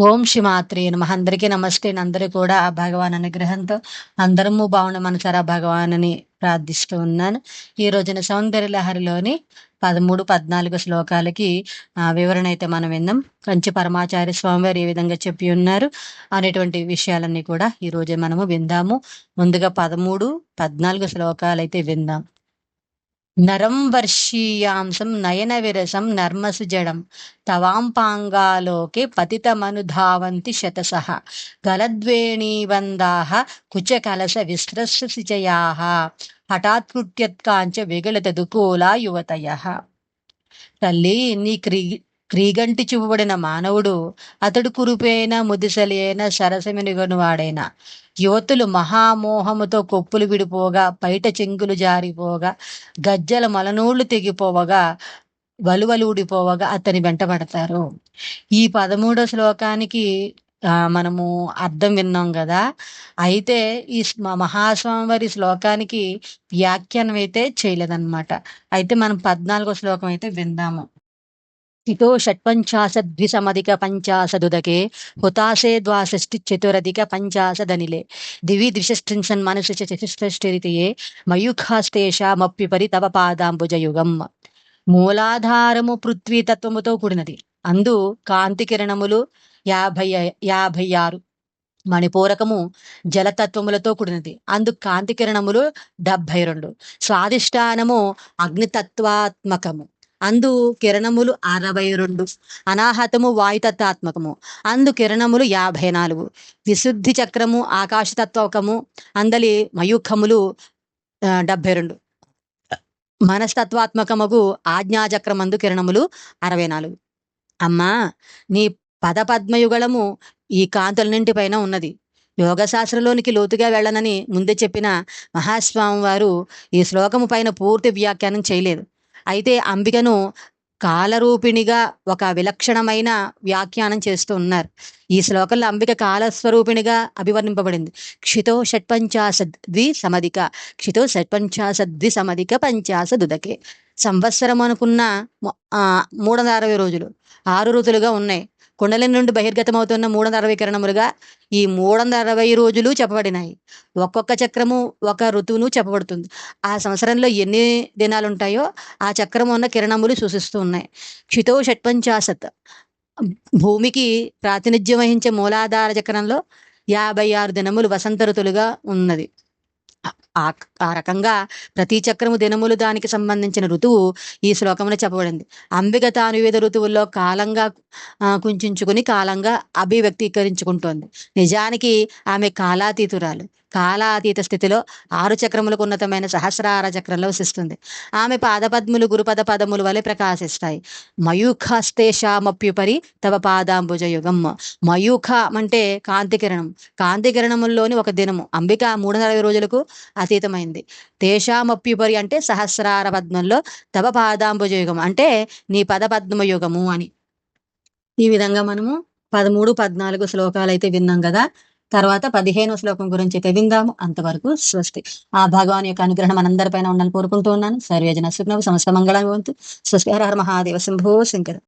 ఓం శ్రీ మాత్రే నమః. అందరికీ నమస్తే. అందరూ కూడా భగవాన్ అనుగ్రహంతో అందరము బాగుండ మనసారా భగవానుని ప్రార్థిస్తూ ఉన్నాను. ఈ రోజున సౌందర్య లహరిలోని 13, 14 శ్లోకాలకి వివరణ అయితే మనం విందాం. కంచి పరమాచార్య స్వామివారు ఏ విధంగా చెప్పి ఉన్నారు అనేటువంటి విషయాలన్నీ కూడా ఈ రోజే మనము విందాము. ముందుగా 13, 14 శ్లోకాలైతే విందాం. నరం వర్షీయాంసం నయన విరసం నర్మసు జడం తవాంపాంగాలోకే పతితమనుధావంతి శతసః గలద్వేణీబంధాః కుచ కలశ విస్రస్య సిచయాః హఠాత్కృత్యత్కాంచ విగళితదుకూలా యువతయః. తల్లి, నీ క్రీగంటి చూపబడిన మానవుడు అతడు కురుపైన ముదిసలైన సరసమినుగను వాడైన యువతులు మహామోహముతో కొప్పులు విడిపోగా పైట చెంగులు జారిపోగా గజ్జల మలనూళ్లు తెగిపోవగా వలువలూడిపోవగా అతని వెంటబడతారు. ఈ 13వ శ్లోకానికి మనము అర్థం విన్నాం కదా. అయితే ఈ మహాస్వామివారి శ్లోకానికి వ్యాఖ్యానం అయితే చేయలేదన్నమాట. అయితే మనం 14వ శ్లోకం అయితే విందాము. ఇతో షట్పంచాశద్విసమధిక పంచాశదుదకే హుతాశే ద్వాషష్టి చతురధిక పంచాశదనిలే దివి ద్విషష్టింశన్ మనసు చతుష్టరితియే మయూఖాస్తేషామప్యుపరి తవ పాదాంబుజయుగం. మూలాధారము పృథ్వీ తత్వముతో కూడినది. అందు కాంతి కిరణములు 56, మణిపూరకము జలతత్వములతో కూడినది. అందు కాంతి కిరణములు 72, స్వాదిష్టానము అగ్నితత్వాత్మకము. అందు కిరణములు 62, అనాహతము వాయుతత్వాత్మకము. అందు కిరణములు 54, విశుద్ధి చక్రము ఆకాశతత్వకము. అందలి మయూఖములు 72, మనస్తత్వాత్మకముగు ఆజ్ఞాచక్రమందు కిరణములు 64. అమ్మా, నీ పదపద్మయుగళము ఈ కాంతులన్నింటిపైన ఉన్నది. యోగశాస్త్రంలోనికి లోతుగా వెళ్ళనని ముందే చెప్పిన మహాస్వామి వారు ఈ శ్లోకము పైన పూర్తి వ్యాఖ్యానం చేయలేదు. అయితే అంబికను కాలరూపిణిగా ఒక విలక్షణమైన వ్యాఖ్యానం చేస్తూ ఉన్నారు. ఈ శ్లోకంలో అంబిక కాలస్వరూపిణిగా అభివర్ణింపబడింది. క్షితో షట్పంచాశద్విసమధిక క్షితో షట్పంచాశద్విసమధిక పంచాశదుదకే. సంవత్సరం అనుకున్న 360 రోజులు 6 ఋతులుగా ఉన్నాయి. కుండలి నుండి బహిర్గతమవుతున్న 360 కిరణములుగా ఈ 360 రోజులు చెప్పబడినాయి. ఒక్కొక్క చక్రము ఒక ఋతువును చెప్పబడుతుంది. ఆ సంవత్సరంలో ఎన్ని దినాలు ఉంటాయో ఆ చక్రము ఉన్న కిరణములు సూచిస్తూ ఉన్నాయి. క్షితో షట్పంచాశత్ భూమికి ప్రాతినిధ్యం వహించే మూలాధార చక్రంలో 56 దినములు వసంత ఋతులుగా ఉన్నది. ఆ రకంగా ప్రతి చక్రము దినములు దానికి సంబంధించిన ఋతువు ఈ శ్లోకంలో చెప్పబడింది. అంబిక తాను వివిధ ఋతువుల్లో కాలంగా కుంచుకుని కాలంగా అభివ్యక్తీకరించుకుంటోంది. నిజానికి ఆమె కాలాతీతురాలు. కాలాతీత స్థితిలో 6 చక్రములకు ఉన్నతమైన సహస్రార చక్రంలో వసిస్తుంది. ఆమె పాదపద్ములు గురుపద పదములు వలె ప్రకాశిస్తాయి. మయూఖస్తేషామప్యుపరి తవ పాదాంబుజయుగం. మయూఖ అంటే కాంతి కిరణం. కాంతి కిరణముల్లోని ఒక దినము. అంబిక 360 రోజులకు అతీతమైంది. తేషామప్యుపరి అంటే సహస్రార పద్మంలో తవ పాదాంబుజయుగం అంటే నీ పదపద్మ యుగము అని. ఈ విధంగా మనము 13, 14 శ్లోకాలు అయితే విన్నాం కదా. తర్వాత 15వ శ్లోకం గురించి అయితే విందాము. అంతవరకు స్వస్తి. ఆ భగవాన్ యొక్క అనుగ్రహం మనందరిపైన ఉండాలని కోరుకుంటూ ఉన్నాను. సర్వేజన సుఖినో సమస్త మంగళం భవంతు. స్వస్తి. హర హర మహాదేవ శంభో శంకర.